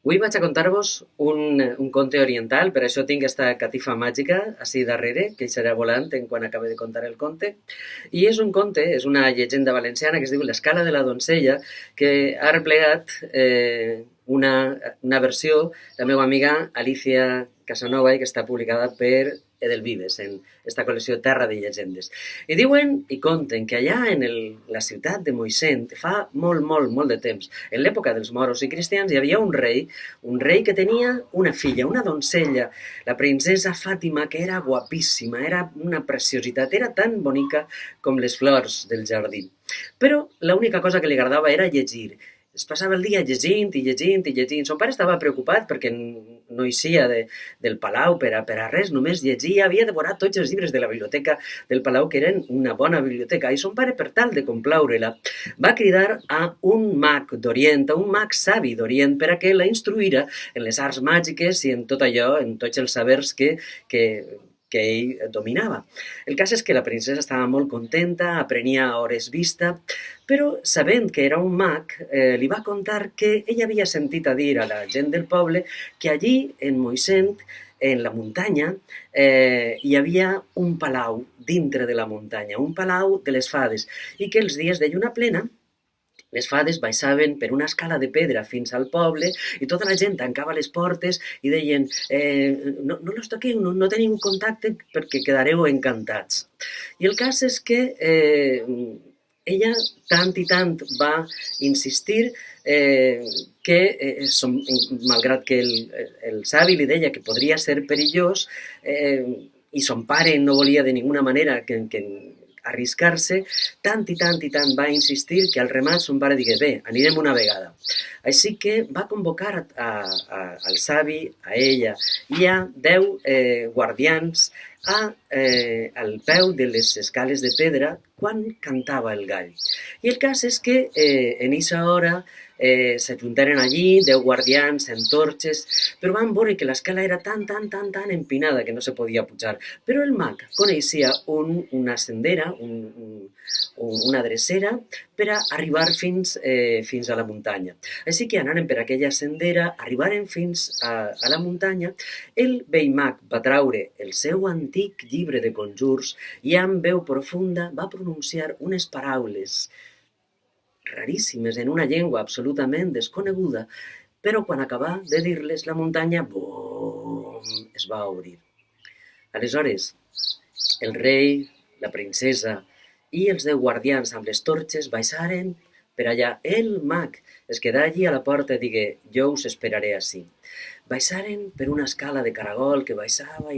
Avui vaig a contar-vos un conte oriental, per això tinc aquesta catifa màgica ací darrere, que hi serà volant en quan acabe de contar el conte. I és un conte, és una llegenda valenciana que es diu L'escala de la donzella, que ha replegat una versió de la meva amiga Alicia Casanova i que està publicada per Edelvives, en esta col·lecció Terra de Llegendes. I diuen i conten que allà en la ciutat de Moixent, fa molt de temps, en l'època dels moros i cristians, hi havia un rei que tenia una filla, una donzella, la princesa Fàtima, que era guapíssima, era una preciositat, era tan bonica com les flors del jardí. Però l'única cosa que li agradava era llegir. Es passava el dia llegint i llegint i llegint. Son pare estava preocupat perquè no eixia del palau per a res, només llegia, havia devorat tots els llibres de la biblioteca del palau, que eren una bona biblioteca, i son pare, per tal de complaure-la, va cridar a un mag d'Orient, a un mag savi d'Orient, per a que la instruïra en les arts màgiques i en tot allò, en tots els sabers que ell dominava. El cas és que la princesa estava molt contenta, aprenia a hores vista, però sabent que era un mag, li va contar que ell havia sentit a dir a la gent del poble que allí, en Moixent, en la muntanya, hi havia un palau dintre de la muntanya, un palau de les fades, i que els dies de lluna plena les fades baixaven per una escala de pedra fins al poble i tota la gent tancava les portes i deien no los toqueu, no teniu contacte perquè quedareu encantats. I el cas és que ella tant i tant va insistir que, malgrat que el savi li deia que podria ser perillós, i son pare no volia de ninguna manera que arriscar-se, tant i tant va insistir que al remat son pare digué, bé, anirem una vegada. Així que va convocar al savi, a ella i a 10 guardians al peu de les escales de pedra quan cantava el gall. I el cas és que en eixa hora s'ajuntaren allí 10 guardians amb torxes, però van veure que l'escala era tan empinada que no se podia pujar. Però el mag coneixia una sendera, una drecera, per a arribar fins a la muntanya. Així que anaren per aquella sendera, arribaren fins a la muntanya, el vell mag va traure el seu antic llibre de conjurs i amb veu profunda va pronunciar unes paraules raríssimes en una llengua absolutament desconeguda, però quan acabà de dir-les, la muntanya es va obrir. Aleshores, el rei, la princesa i els 10 guardians amb les torxes baixaren per allà. El mag es quedà allí a la porta i digué, jo us esperaré ací. Baixaren per una escala de caragol que baixava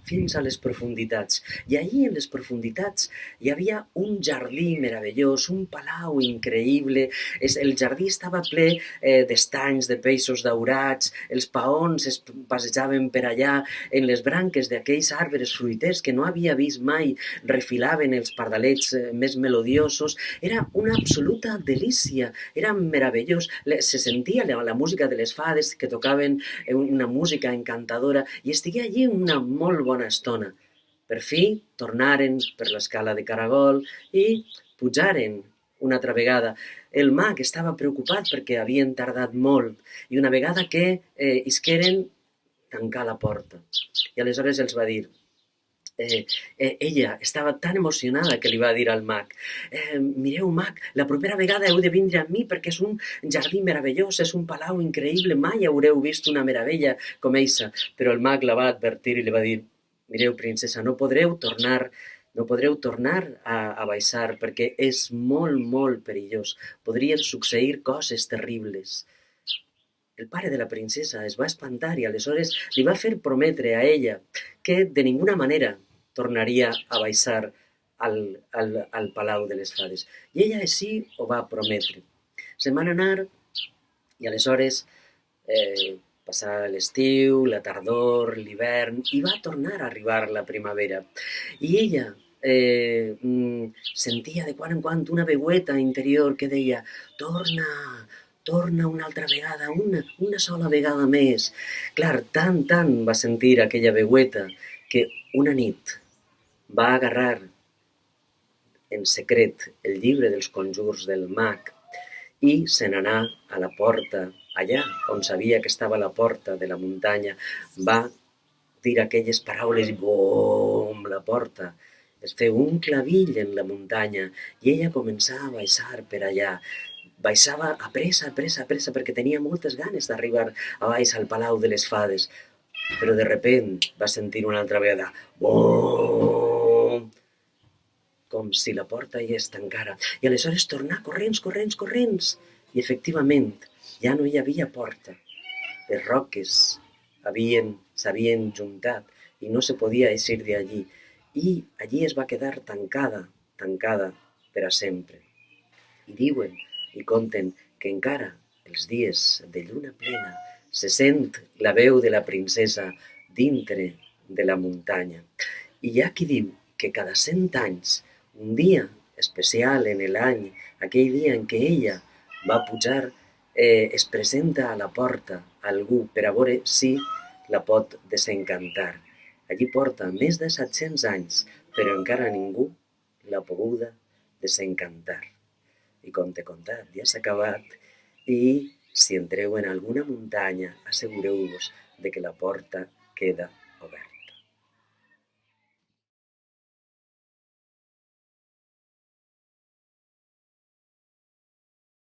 fins a les profunditats. I allí en les profunditats hi havia un jardí meravellós, un palau increïble. El jardí estava ple d'estanys, de peixos daurats, els paons es passejaven per allà, en les branques d'aquells arbres fruiters que no havia vist mai, refilaven els pardalets més melodiosos. Era una absoluta delícia, era meravellós. Se sentia la música de les fades que tocaven una música encantadora i estigué allí una molt bona estona. Per fi tornaren per l'escala de caragol i pujaren una altra vegada. El mag estava preocupat perquè havien tardat molt i una vegada que isqueren, tancar la porta. I aleshores els va dir, ella estava tan emocionada que li va dir al mag, mireu mag, la propera vegada heu de vindre amb mi perquè és un jardí meravellós, és un palau increïble, mai haureu vist una meravella com eixa. Però el mag la va advertir i li va dir, mireu princesa, no podreu tornar a baixar perquè és molt perillós, podrien succeir coses terribles. El pare de la princesa es va espantar i aleshores li va fer prometre a ella que de ninguna manera tornaria a baixar al palau de les fades. I ella així ho va prometre. Se'n van anar i aleshores passar l'estiu, la tardor, l'hivern, i va tornar a arribar la primavera. I ella sentia de quan en quant una veueta interior que deia torna una altra vegada, una sola vegada més. Clar, tant va sentir aquella veueta que una nit va agarrar en secret el llibre dels conjurs del mag i se n'anà a la porta, allà on sabia que estava la porta de la muntanya, va dir aquelles paraules i bom, la porta es feu un clavill en la muntanya i ella començava a baixar per allà. Baixava a pressa, a pressa, a pressa, perquè tenia moltes ganes d'arribar a baix al Palau de les Fades. Però de repent va sentir una altra vegada bom, com si la porta hi es tancara. I aleshores tornar corrents, corrents, corrents. I efectivament, ja no hi havia porta. Les roques s'havien juntat i no se podia eixir d'allí. I allí es va quedar tancada, tancada per a sempre. I diuen i conten que encara els dies de lluna plena se sent la veu de la princesa dintre de la muntanya. I hi ha qui diu que cada 100 anys, un dia especial en l'any, aquell dia en què ella va pujar, es presenta a la porta a algú per a veure si la pot desencantar. Allí porta més de 700 anys, però encara ningú l'ha poguda desencantar. I com t'he contat, ja s'ha acabat i si entreu en alguna muntanya assegureu-vos de que la porta queda oberta.